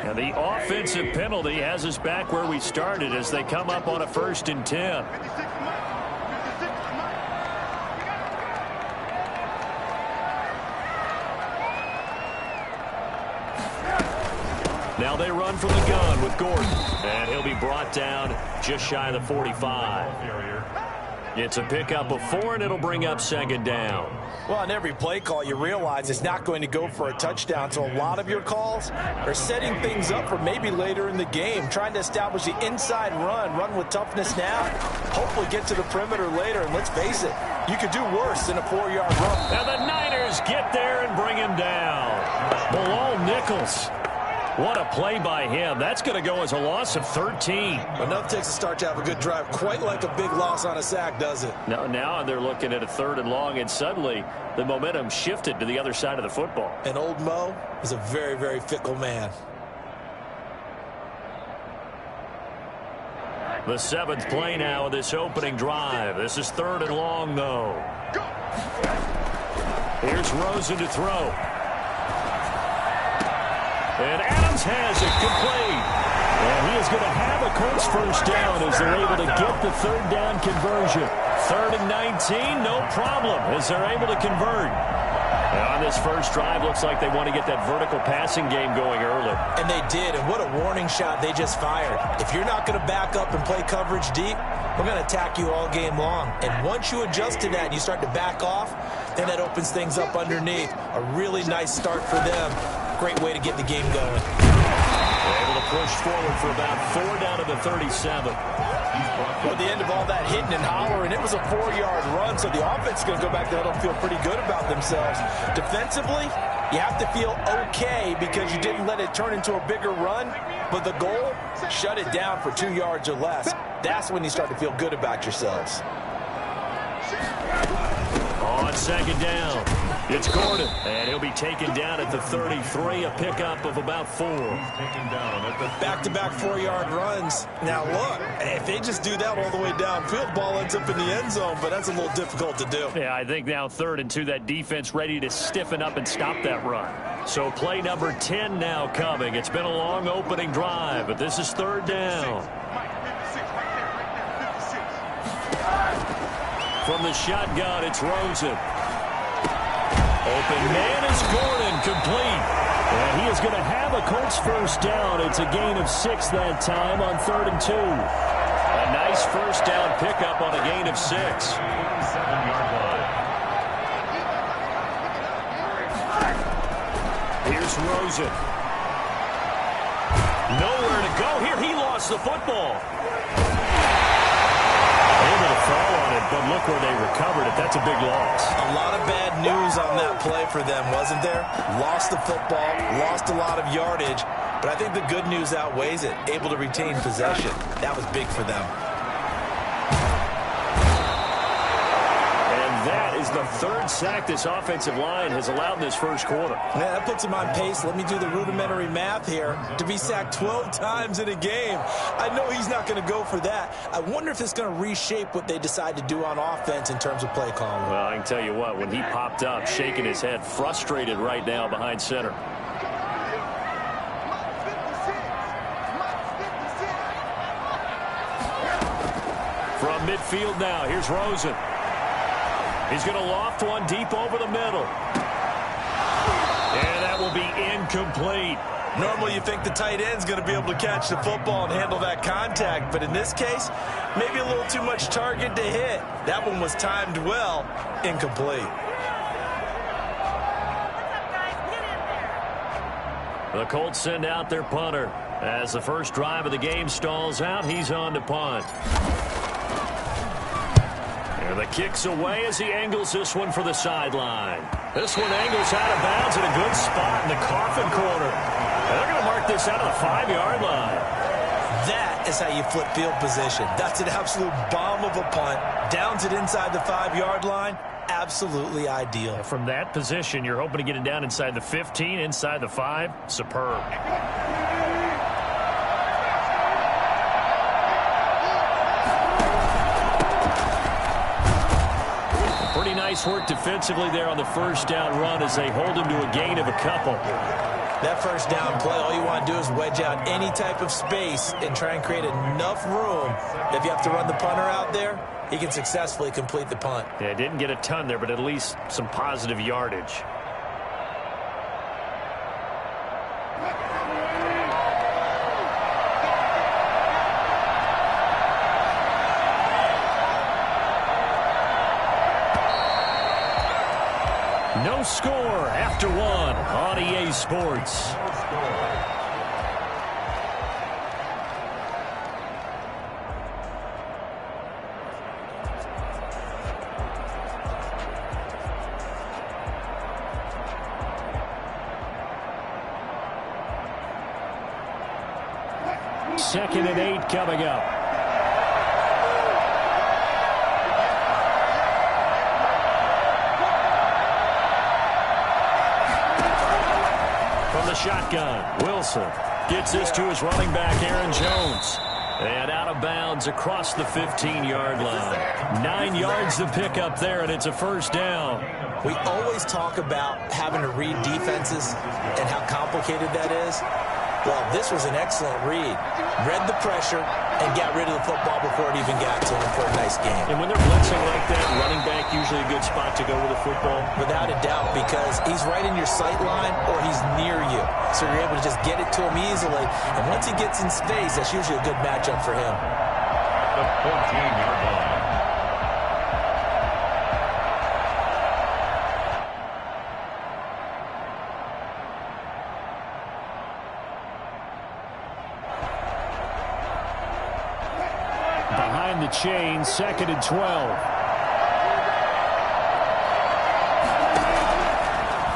And the offensive penalty has us back where we started as they come up on a 1st and 10. Now they run from the gun with Gordon. And he'll be brought down just shy of the 45. It's a pickup of 4, and it'll bring up 2nd down. Well, on every play call, you realize it's not going to go for a touchdown. So a lot of your calls are setting things up for maybe later in the game, trying to establish the inside run with toughness now, hopefully get to the perimeter later. And let's face it, you could do worse than a 4-yard run. Now the Niners get there and bring him down. Bilal Nichols. What a play by him. That's going to go as a loss of 13. Enough takes a start to have a good drive. Quite like a big loss on a sack, does it? Now they're looking at a 3rd and long, and suddenly the momentum shifted to the other side of the football. And old Mo is a very, very fickle man. The 7th play now of this opening drive. This is 3rd and long, though. Here's Rosen to throw. And Adams has it complete. And he is going to have a Colts 1st down as they're able to get the 3rd down conversion. 3rd and 19, no problem as they're able to convert. And on this first drive, looks like they want to get that vertical passing game going early. And they did, and what a warning shot they just fired. If you're not going to back up and play coverage deep, we're going to attack you all game long. And once you adjust to that and you start to back off, then that opens things up underneath. A really nice start for them. Great way to get the game going. They're able to push forward for about 4 down to the 37. Well, at the end of all that hitting and hollering, it was a 4-yard run, so the offense is going to go back there and feel pretty good about themselves. Defensively, you have to feel okay because you didn't let it turn into a bigger run, but the goal, shut it down for 2 yards or less. That's when you start to feel good about yourselves. On 2nd down, it's Gordon, and he'll be taken down at the 33, a pickup of about 4. Back-to-back 4-yard runs. Now, look, if they just do that all the way downfield, ball ends up in the end zone, but that's a little difficult to do. Yeah, I think now 3rd and 2, that defense ready to stiffen up and stop that run. So play number 10 now coming. It's been a long opening drive, but this is 3rd down. From the shotgun, it's Rosen. Open man is Gordon, complete. And he is going to have a Colts 1st down. It's a gain of 6 that time on 3rd and 2. A nice 1st down pickup on a gain of 6. Here's Rosen. Nowhere to go here. He lost the football. Able to fall on it, but look where they recovered it. That's a big loss. A lot of bad news on that play for them, wasn't there? Lost the football, lost a lot of yardage, but I think the good news outweighs it. Able to retain possession. That was big for them. And that is the 3rd sack this offensive line has allowed in this first quarter. Yeah, that puts him on pace. Let me do the rudimentary math here. To be sacked 12 times in a game. I know he's not going to go for that. I wonder if it's going to reshape what they decide to do on offense in terms of play calling. Well, I can tell you what, when he popped up, shaking his head, frustrated right now behind center. From midfield now, here's Rosen. He's going to loft one deep over the middle. And that will be incomplete. Normally you think the tight end's going to be able to catch the football and handle that contact, but in this case, maybe a little too much target to hit. That one was timed well, incomplete. The Colts send out their punter. As the first drive of the game stalls out, he's on to punt. And the kick's away as he angles this one for the sideline. This one angles out of bounds in a good spot in the coffin corner. And they're going to mark this out of the 5-yard line. That is how you flip field position. That's an absolute bomb of a punt. Downs it inside the 5-yard line. Absolutely ideal. From that position, you're hoping to get it down inside the 15, inside the 5. Superb. Pretty nice work defensively there on the first down run as they hold him to a gain of a couple. That first down play, all you want to do is wedge out any type of space and try and create enough room. If you have to run the punter out there, he can successfully complete the punt. Yeah, didn't get a ton there, but at least some positive yardage. No score after one on EA Sports. Second and 8 coming up. From the shotgun, Wilson gets this to his running back, Aaron Jones. And out of bounds across the 15-yard line. 9 yards to pick up there, and it's a first down. We always talk about having to read defenses and how complicated that is. Well, this was an excellent read. Read the pressure and got rid of the football before it even got to him for a nice game. And when they're blitzing like that, running back usually a good spot to go with the football. Without a doubt, because he's right in your sight line or he's near you. So you're able to just get it to him easily. And once he gets in space, that's usually a good matchup for him. The 14-yard line. Behind the chain, second and 12.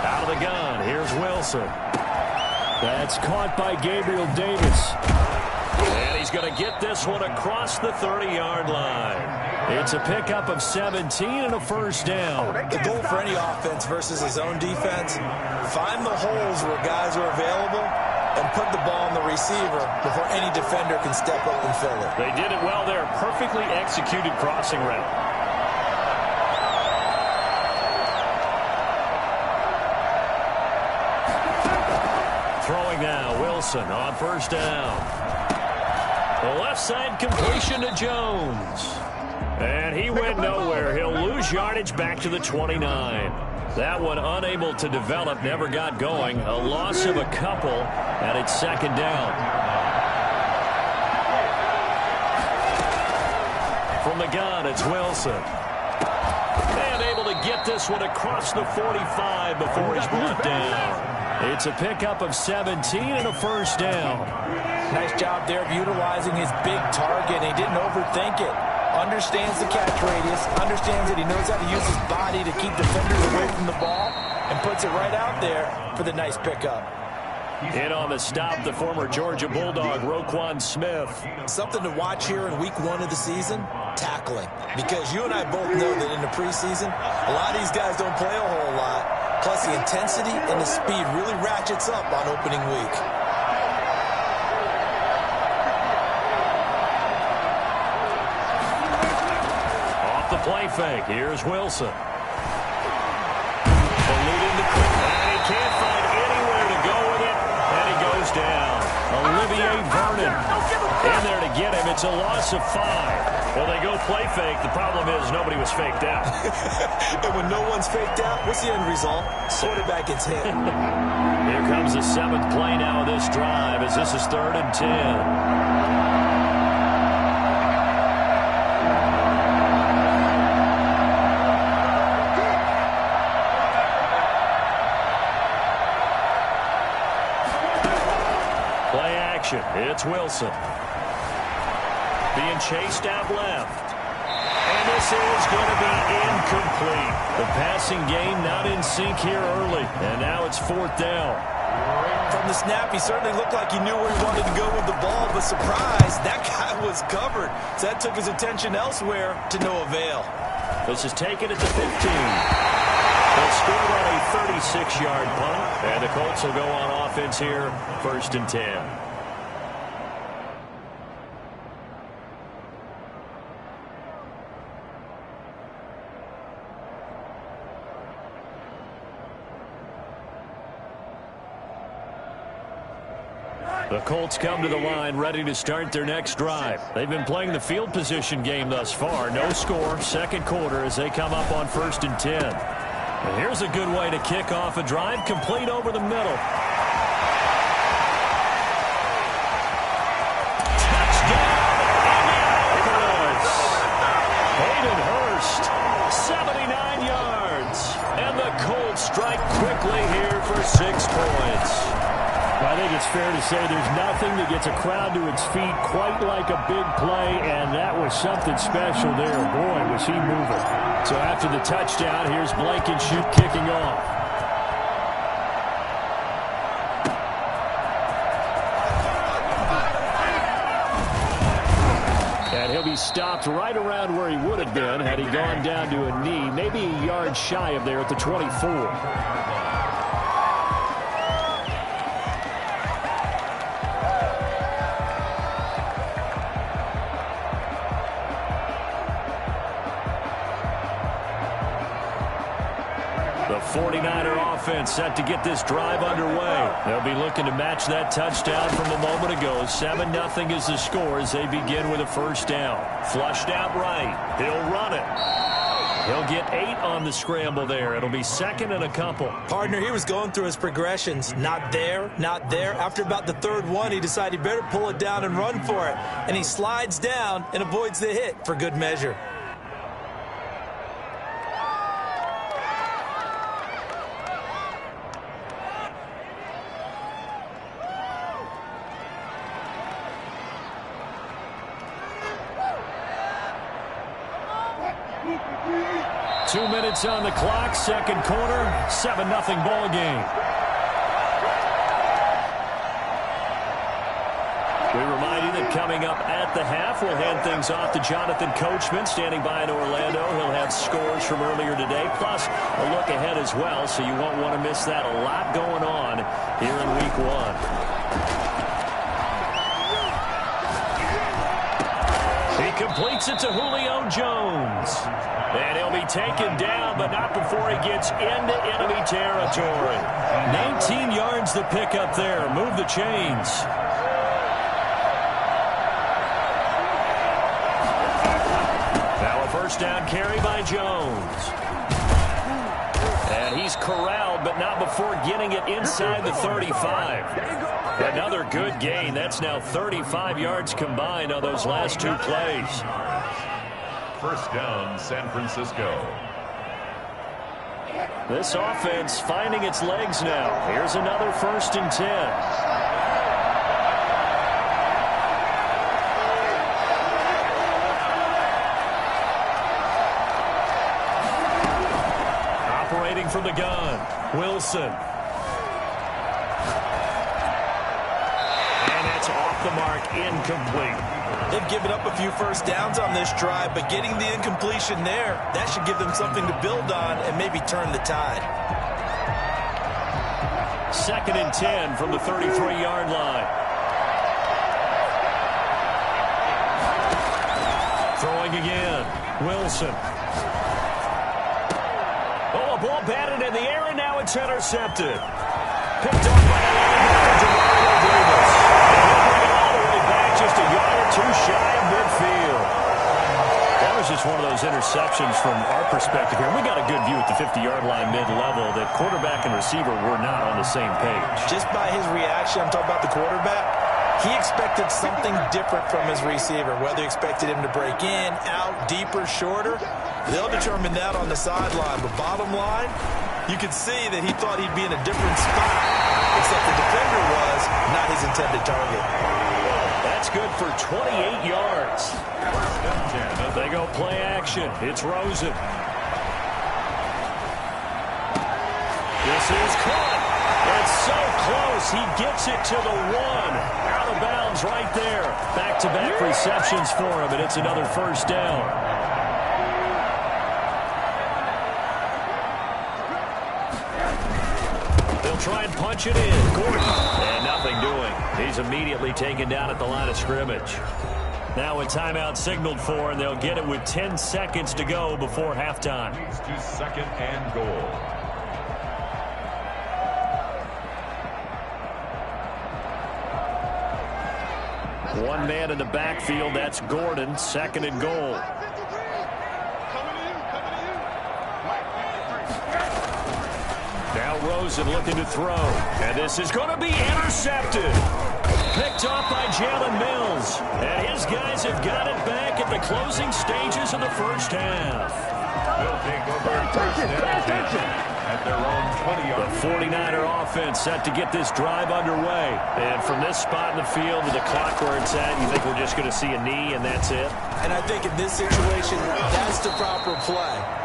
Out of the gun, here's Wilson. That's caught by Gabriel Davis. And he's going to get this one across the 30-yard line. It's a pickup of 17 and a first down. The goal for any offense versus his own defense, find the holes where guys are available and put the ball on the receiver before any defender can step up and fill it. They did it well there. Perfectly executed crossing route. Throwing now, Wilson on first down. The left side completion to Jones. And he went nowhere. He'll lose yardage back to the 29. That one unable to develop, never got going. A loss of a couple, and it's second down. From the gun, it's Wilson. And able to get this one across the 45 before he's brought down. It's a pickup of 17 and a first down. Nice job there of utilizing his big target. He didn't overthink it. Understands the catch radius, understands that he knows how to use his body to keep defenders away from the ball, and puts it right out there for the nice pickup. In on the stop, the former Georgia Bulldog, Roquan Smith. Something to watch here in week 1 of the season, tackling. Because you and I both know that in the preseason, a lot of these guys don't play a whole lot. Plus the intensity and the speed really ratchets up on opening week. Play fake. Here's Wilson. Eluding the quick, and he can't find anywhere to go with it, and he goes down. Olivier Vernon in there to get him. It's a loss of 5. Well, they go play fake. The problem is nobody was faked out. And when no one's faked out, what's the end result? Quarterback gets hit. Here comes the 7th play now of this drive, as this is 3rd and 10. It's Wilson. Being chased out left. And this is going to be incomplete. The passing game not in sync here early. And now it's 4th down. From the snap, he certainly looked like he knew where he wanted to go with the ball. But surprise, that guy was covered. So that took his attention elsewhere to no avail. This is taken at the 15. They'll score on a 36-yard punt. And the Colts will go on offense here, 1st and 10. The Colts come to the line ready to start their next drive. They've been playing the field position game thus far. No score, second quarter as they come up on 1st and 10. And here's a good way to kick off a drive, complete over the middle. Touchdown, Indianapolis! Hayden Hurst, 79 yards. And the Colts strike quickly here for 6 points. I think it's fair to say there's nothing that gets a crowd to its feet quite like a big play, and that was something special there. Boy, was he moving. So after the touchdown, here's Blankenship kicking off. And he'll be stopped right around where he would have been had he gone down to a knee, maybe a yard shy of there at the 24. The 49er offense set to get this drive underway. They'll be looking to match that touchdown from a moment ago. 7-0 is the score as they begin with a first down. Flushed out right. He'll run it. He'll get 8 on the scramble there. It'll be second and a couple. Partner, he was going through his progressions. Not there, not there. After about the third one, he decided he better pull it down and run for it. And he slides down and avoids the hit for good measure. Two minutes on the clock, second quarter, 7-0 ball game. We remind you that coming up at the half, we'll hand things off to Jonathan Coachman, standing by in Orlando. He'll have scores from earlier today, plus a look ahead as well, so you won't want to miss that. A lot going on here in Week 1. He completes it to Julio Jones. And he'll be taken down, but not before he gets into enemy territory. 19 yards the pick up there. Move the chains. Now a first down carry by Jones. And he's corralled, but not before getting it inside the 35. Another good gain. That's now 35 yards combined on those last 2 plays. First down, San Francisco. This offense finding its legs now. Here's another 1st and 10. Operating from the gun, Wilson. And that's off the mark, incomplete. They've given up a few first downs on this drive, but getting the incompletion there, that should give them something to build on and maybe turn the tide. 2nd and 10 from the 33-yard line. Throwing again, Wilson. Oh, a ball batted in the air, and now it's intercepted. Picked off by the linebacker, Davis. All the way back, just a yard or 2 shy of midfield. That was just one of those interceptions from our perspective here. We got a good view at the 50-yard line mid-level that quarterback and receiver were not on the same page. Just by his reaction, I'm talking about the quarterback, he expected something different from his receiver, whether he expected him to break in, out, deeper, shorter. They'll determine that on the sideline. But bottom line, you could see that he thought he'd be in a different spot, except the defender was not his intended target. That's good for 28 yards. They go play action. It's Rosen. This is caught. It's so close. He gets it to the 1. Out of bounds right there. Back-to-back receptions for him, and it's another first down. They'll try and punch it in. Gordon. And nothing doing. He's immediately taken down at the line of scrimmage. Now a timeout signaled for, and they'll get it with 10 seconds to go before halftime. Moves to 2nd and goal. One man in the backfield. That's Gordon. Second and goal. Now Rosen looking to throw. And this is going to be intercepted. Picked off by Jalen Mills. And his guys have got it back at the closing stages of the first half. Will take over first down at their own 20-yard. The 49er offense set to get this drive underway. And from this spot in the field with the clock where it's at, you think we're just going to see a knee and that's it? And I think in this situation, that's the proper play.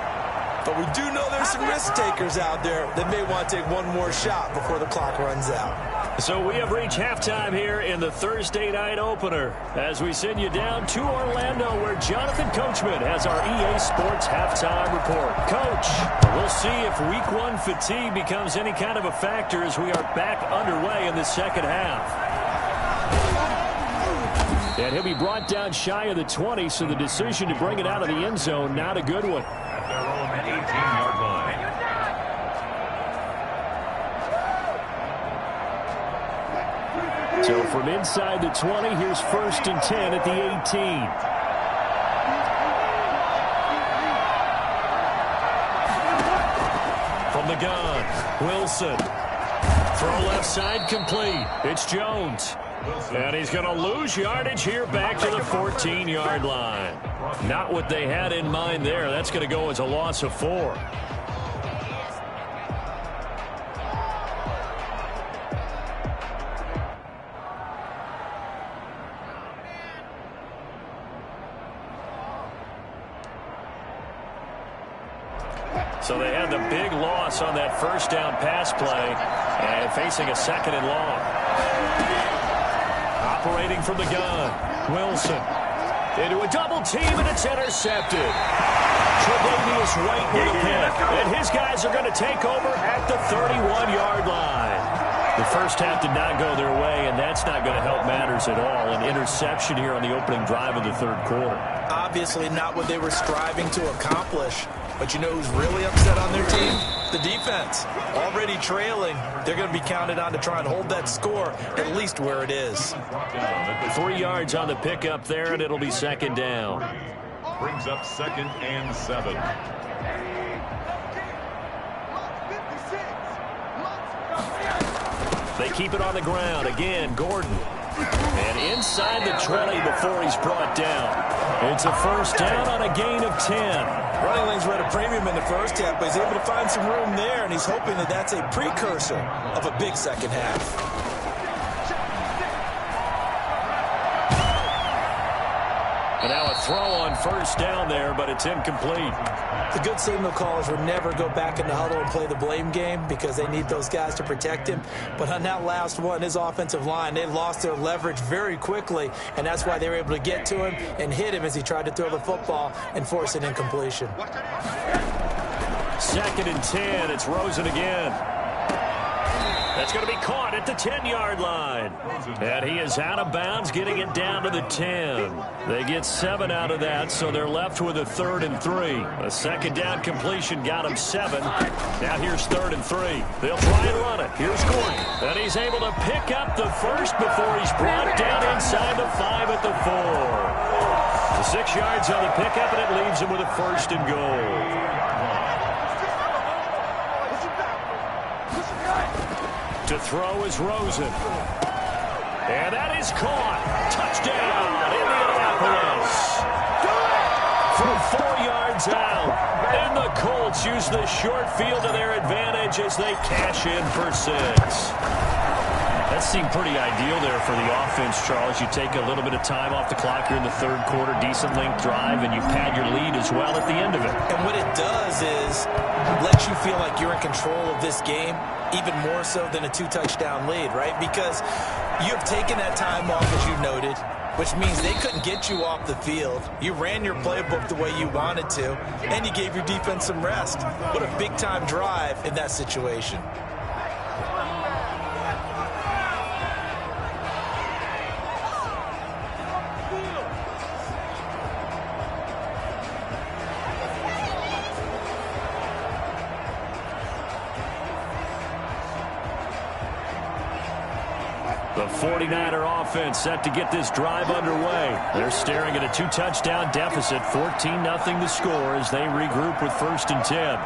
But we do know there's some risk takers out there that may want to take one more shot before the clock runs out. So we have reached halftime here in the Thursday night opener as we send you down to Orlando where Jonathan Coachman has our EA Sports halftime report. Coach, we'll see if week one fatigue becomes any kind of a factor as we are back underway in the second half. And he'll be brought down shy of the 20, so the decision to bring it out of the end zone, not a good one. At their own 18-yard line. So from inside the 20, here's 1st and 10 at the 18. From the gun, Wilson. Throw left side complete. It's Jones. And he's going to lose yardage here back to the 14-yard line. Not what they had in mind there. That's going to go as a loss of 4. So they had the big loss on that first down pass play and facing a second and long. Operating from the gun, Wilson into a double team and it's intercepted. Tre'Davious White with a pick, and his guys are going to take over at the 31-yard line. The first half did not go their way, and that's not going to help matters at all. An interception here on the opening drive of the third quarter. Obviously not what they were striving to accomplish. But you know who's really upset on their team? The defense. Already trailing. They're going to be counted on to try and hold that score at least where it is. 3 yards on the pickup there, and it'll be second down. Brings up 2nd and 7. They keep it on the ground. Again, Gordon. And inside the 20 before he's brought down. It's a first down on a gain of 10. Running lanes were at a premium in the first half, but he's able to find some room there, and he's hoping that that's a precursor of a big second half. And now a throw on first down there, but it's incomplete. The good signal callers will never go back in the huddle and play the blame game because they need those guys to protect him. But on that last one, his offensive line, they lost their leverage very quickly, and that's why they were able to get to him and hit him as he tried to throw the football and force an incompletion. 2nd and 10. It's Rosen again. That's going to be caught at the 10-yard line. And he is out of bounds, getting it down to the 10. They get 7 out of that, so they're left with a 3rd and 3. A second down completion got him 7. Now here's 3rd and 3. They'll try and run it. Here's Gordon. And he's able to pick up the first before he's brought down inside the 5 at the 4. 6 yards on the pickup, and it leaves him with a 1st and goal. To throw is Rosen. And that is caught. Touchdown, Indianapolis. From 4 yards out. And the Colts use the short field to their advantage as they cash in for 6. That seemed pretty ideal there for the offense, Charles. You take a little bit of time off the clock here in the third quarter, decent length drive, and you pad your lead as well at the end of it. And what it does is let you feel like you're in control of this game, even more so than a 2-touchdown lead, right? Because you have taken that time off, as you noted, which means they couldn't get you off the field. You ran your playbook the way you wanted to, and you gave your defense some rest. What a big-time drive in that situation. The 49er offense set to get this drive underway. They're staring at a 2-touchdown deficit, 14-0 the score as they regroup with 1st and 10.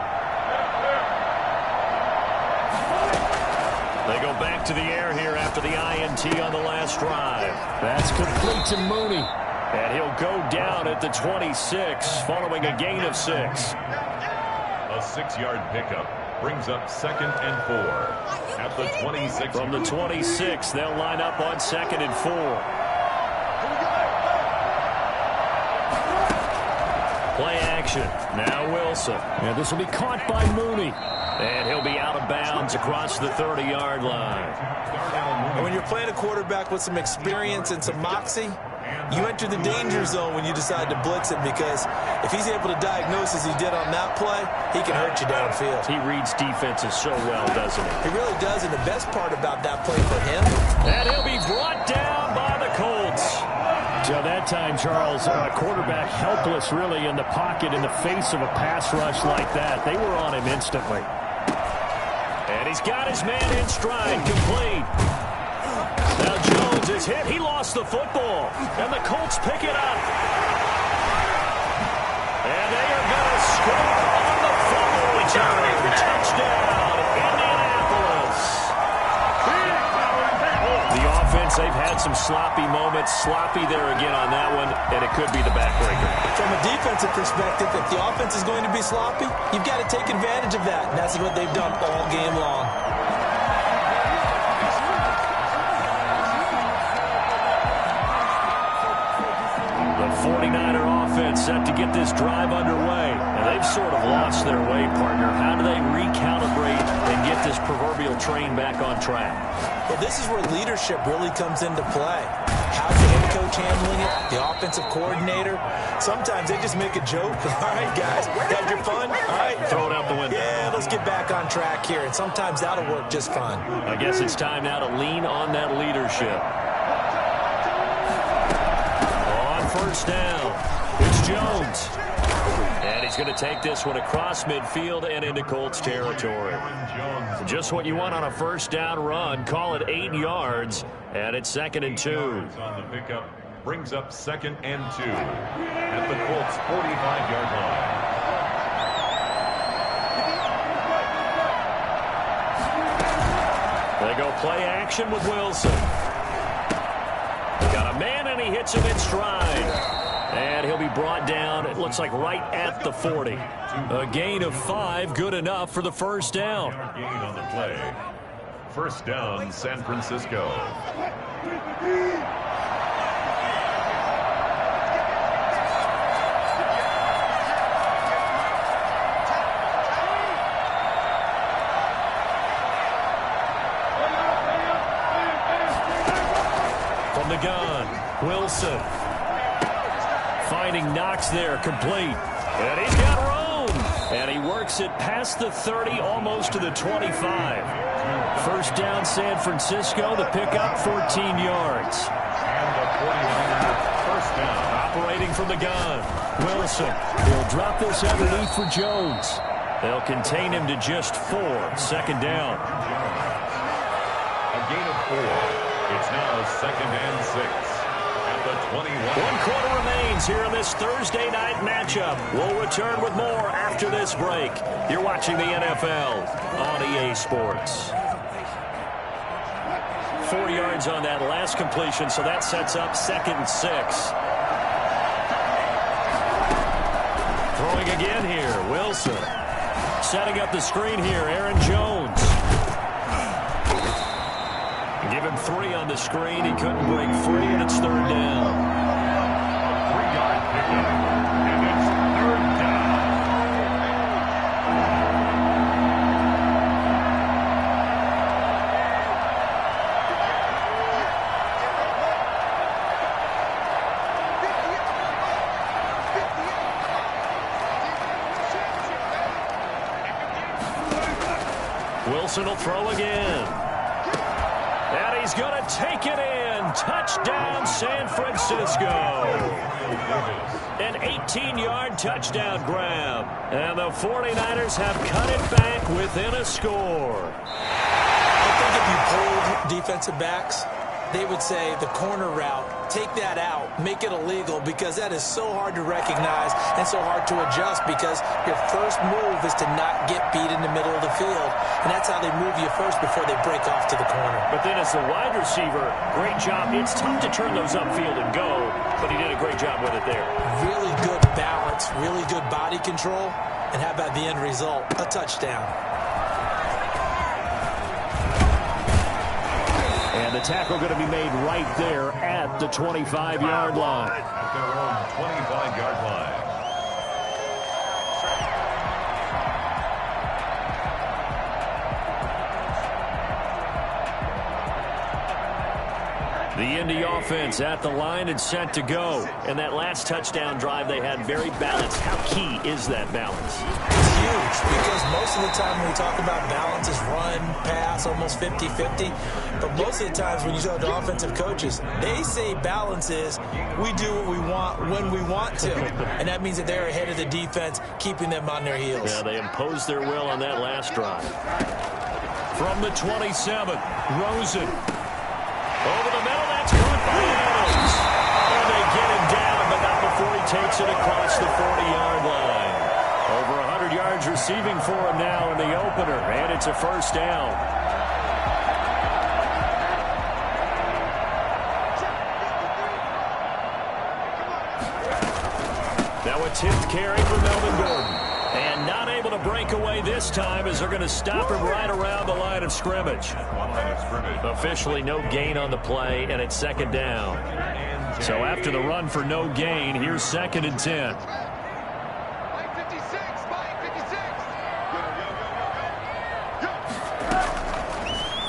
They go back to the air here after the INT on the last drive. That's complete to Mooney. And he'll go down at the 26 following a gain of 6. A 6-yard pickup brings up 2nd and 4 at the 26. From the 26, they'll line up on 2nd and 4. Play action. Now Wilson. And this will be caught by Mooney. And he'll be out of bounds across the 30-yard line. And when you're playing a quarterback with some experience and some moxie, you enter the danger zone when you decide to blitz him, because if he's able to diagnose as he did on that play, he can hurt you downfield. He reads defenses so well, doesn't he? He really does, and the best part about that play for him. And he'll be brought down by the Colts. So that time, Charles, quarterback helpless really in the pocket in the face of a pass rush like that. They were on him instantly. And he's got his man in stride, complete. Now Jones is hit. He lost the football. And the Colts pick it up. And they are going to score on the fumble return. Touchdown, Indianapolis. The offense, they've had some sloppy moments. Sloppy there again on that one, and it could be the backbreaker. From a defensive perspective, if the offense is going to be sloppy, you've got to take advantage of that. And that's what they've done all game long. The 49er offense set to get this drive underway. And they've sort of lost their way, partner. How do they recalibrate and get this proverbial train back on track? Well, this is where leadership really comes into play. How's the head coach handling it? The offensive coordinator? Sometimes they just make a joke. All right, guys, had your fun? All right. Throw it out the window. Yeah, let's get back on track here. And sometimes that'll work just fine. I guess it's time now to lean on that leadership. On 1st down, it's Jones. And he's going to take this one across midfield and into Colts territory. Just what you want on a 1st down run. Call it 8 yards, and it's 2nd and 2. On the pickup brings up 2nd and 2 at the Colts 45-yard line. They go play action with Wilson. Got a man, and he hits him in stride. And he'll be brought down, it looks like right at the 40. A gain of 5, good enough for the 1st down. Gain on the play. 1st down, San Francisco. From the gun, Wilson. Finding Knox there, complete. And he's got room. And he works it past the 30, almost to the 25. 1st down, San Francisco. The pickup, 14 yards. And the 49er 1st down. Operating from the gun. Wilson. He'll drop this underneath for Jones. They'll contain him to just 4. 2nd down. A gain of 4. It's now 2nd and 6. At the 21. 1 quarter remains here in this Thursday night matchup. We'll return with more after this break. You're watching the NFL on EA Sports. 4 yards on that last completion, so that sets up 2nd and 6. Throwing again here, Wilson. Setting up the screen here, Aaron Jones. Give him 3 on the screen. He couldn't break free, and it's 3rd down. 3-yard pickup, and it's 3rd down. Wilson will throw again. And he's going to take it in. Touchdown, San Francisco. An 18-yard touchdown grab. And the 49ers have cut it back within a score. I think if you hold defensive backs, they would say the corner route, take that out, make it illegal, because that is so hard to recognize and so hard to adjust, because your first move is to not get beat in the middle of the field, and that's how they move you first before they break off to the corner. But then as the wide receiver, great job. It's tough to turn those upfield and go, but he did a great job with it there. Really good balance, really good body control, and how about the end result? A touchdown. And the tackle going to be made right there at the 25-yard line. At their own 25-yard line. The Indy offense at the line and set to go. And that last touchdown drive they had very balanced. How key is that balance? It's huge, because most of the time when we talk about balance is run, pass, almost 50-50. But most of the times when you talk to offensive coaches, they say balance is we do what we want when we want to. And that means that they're ahead of the defense, keeping them on their heels. Yeah, they imposed their will on that last drive. From the 27, Rosen. Over the middle, that's caught by Adams. And they get him down, but not before he takes it across the 40-yard line. Over 100 yards receiving for him now in the opener, and it's a first down. Now a tipped carry for Melvin Gordon. And not able to break away this time as they're going to stop him right around the line of scrimmage. Officially no gain on the play, and it's second down. So after the run for no gain, here's 2nd and 10.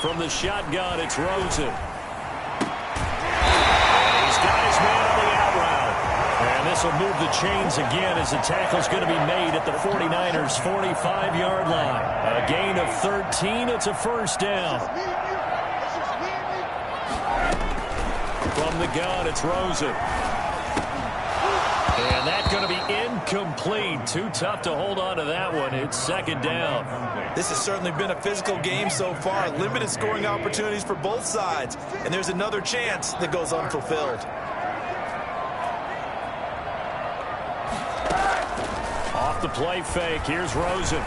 From the shotgun, it's Rosen. And he's got his man on the out route. And this will move the chains again as the tackle's going to be made at the 49ers' 45-yard line. A gain of 13. It's a first down. From the gun, it's Rosen. And that's going to be incomplete. Too tough to hold on to that one. It's second down. This has certainly been a physical game so far. Limited scoring opportunities for both sides. And there's another chance that goes unfulfilled. Off the play fake, here's Rosen.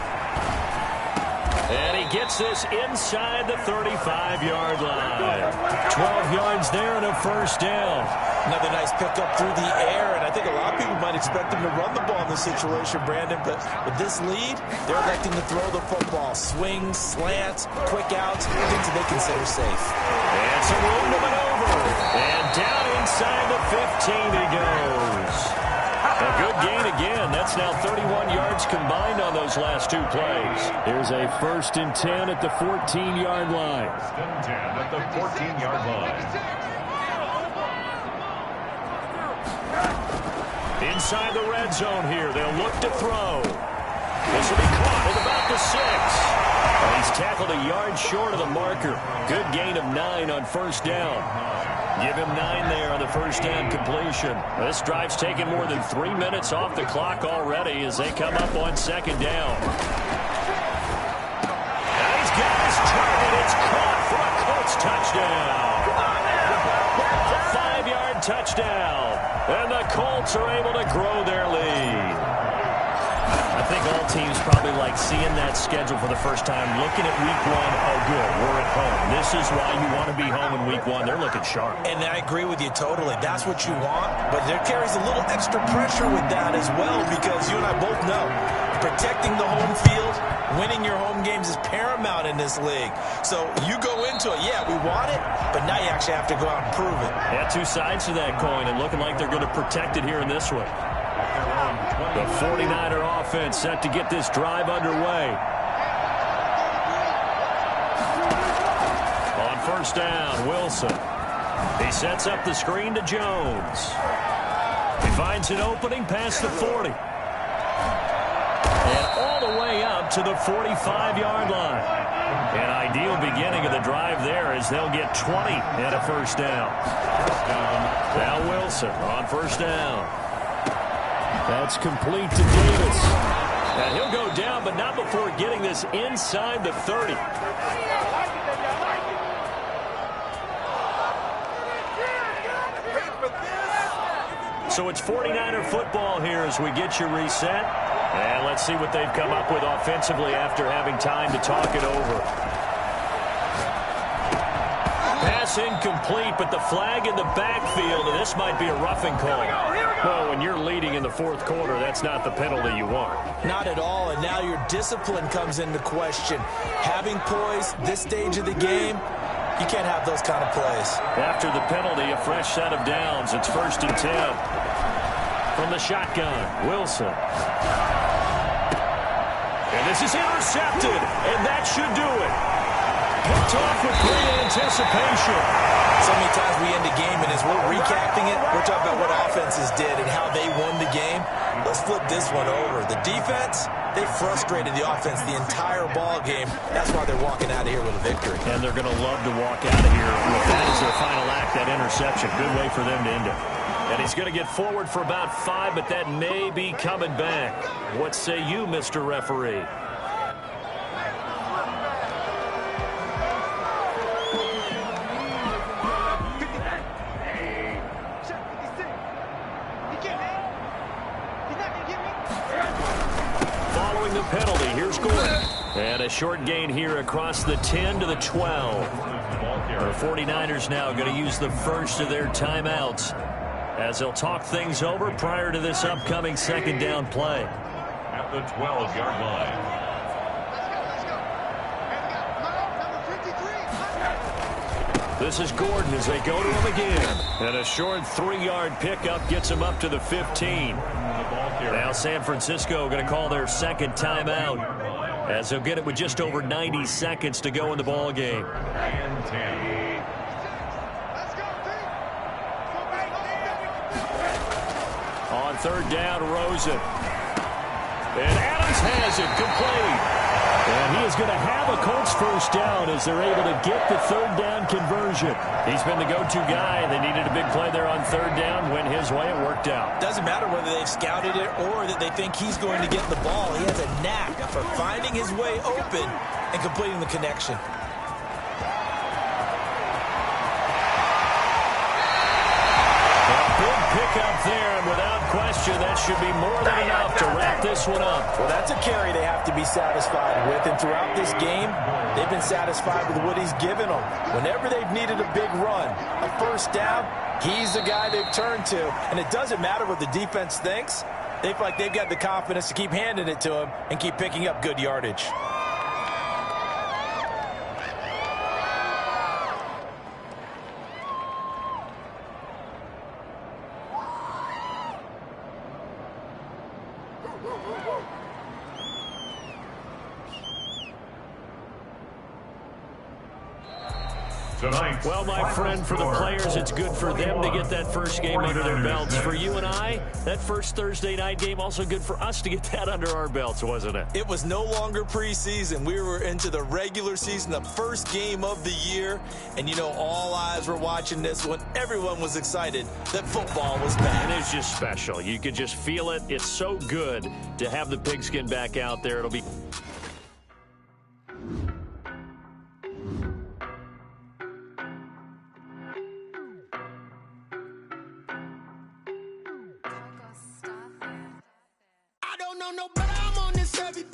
And he gets this inside the 35-yard line. 12 yards there and a first down. Another nice pickup through the air, and I think a lot of people might expect them to run the ball in this situation, Brandon, but with this lead, they're electing to throw the football. Swings, slants, quick outs, things that they consider safe. And some room to maneuver. And down inside the 15 he goes. A good gain again. That's now 31 yards combined on those last two plays. Here's a 1st and 10 at the 14-yard line. 1st and 10 at the 14-yard line. Inside the red zone here. They'll look to throw. This will be caught at about the 6. And he's tackled a yard short of the marker. Good gain of 9 on first down. Give him 9 there on the first down completion. This drive's taken more than 3 minutes off the clock already as they come up on second down. Now he's got his target. It's caught for a Colts touchdown. A 5-yard touchdown. And the Colts are able to grow their lead. I think all teams probably like seeing that schedule for the first time, looking at week 1. Oh, good, we're at home. This is why you want to be home in week 1. They're looking sharp. And I agree with you totally. That's what you want, but there carries a little extra pressure with that as well, because you and I both know protecting the home field, winning your home games is paramount in this league. So you go into it, yeah, we want it, but now you actually have to go out and prove it. Yeah, two sides to that coin, and looking like they're going to protect it here in this one. The 49er offense set to get this drive underway. On first down, Wilson. He sets up the screen to Jones. He finds an opening past the 40. And all the way up to the 45-yard line. An ideal beginning of the drive there as they'll get 20 and a first down. Now Wilson on first down. That's complete to Davis. And he'll go down, but not before getting this inside the 30. So it's 49er football here as we get you reset. And let's see what they've come up with offensively after having time to talk it over. Pass incomplete, but the flag in the backfield, and this might be a roughing call. Well, when you're leading in the fourth quarter, that's not the penalty you want. Not at all, and now your discipline comes into question. Having poise this stage of the game, you can't have those kind of plays. After the penalty, a fresh set of downs. It's 1st and 10. From the shotgun, Wilson. And this is intercepted, and that should do it. Picked off with great anticipation. So many times we end a game, and as we're recapping it, we're talking about what offenses did and how they won the game. Let's flip this one over. The defense, they frustrated the offense the entire ball game. That's why they're walking out of here with a victory. And they're going to love to walk out of here with that as their final act, that interception. Good way for them to end it. And he's going to get forward for about 5, but that may be coming back. What say you, Mr. Referee? Following the penalty, here's Gordon. And a short gain here across the 10 to the 12. The 49ers now going to use the first of their timeouts as they'll talk things over prior to this upcoming second down play. At the 12-yard line. This is Gordon as they go to him again. And a short 3-yard pickup gets him up to the 15. Now San Francisco going to call their second timeout as they'll get it with just over 90 seconds to go in the ball game. And 10. On 3rd down, Rosen. And Adams has it, complete. And he is going to have a Colts first down as they're able to get the 3rd down conversion. He's been the go-to guy. They needed a big play there on 3rd down. Went his way, it worked out. Doesn't matter whether they've scouted it or that they think he's going to get the ball. He has a knack for finding his way open and completing the connection. Pick up there, and without question, that should be more than enough to wrap this one up. Well, that's a carry they have to be satisfied with, and throughout this game, they've been satisfied with what he's given them. Whenever they've needed a big run, a first down, he's the guy they've turned to, and it doesn't matter what the defense thinks. They feel like they've got the confidence to keep handing it to him and keep picking up good yardage. Tonight. Well, my friend, for the players, it's good for them to get that first game under their belts. For you and I, that first Thursday night game, also good for us to get that under our belts, wasn't it? It was no longer preseason. We were into the regular season, the first game of the year. And, you know, all eyes were watching this one. Everyone was excited that football was back. And it's just special. You could just feel it. It's so good to have the pigskin back out there. It'll be... No better, I'm on this every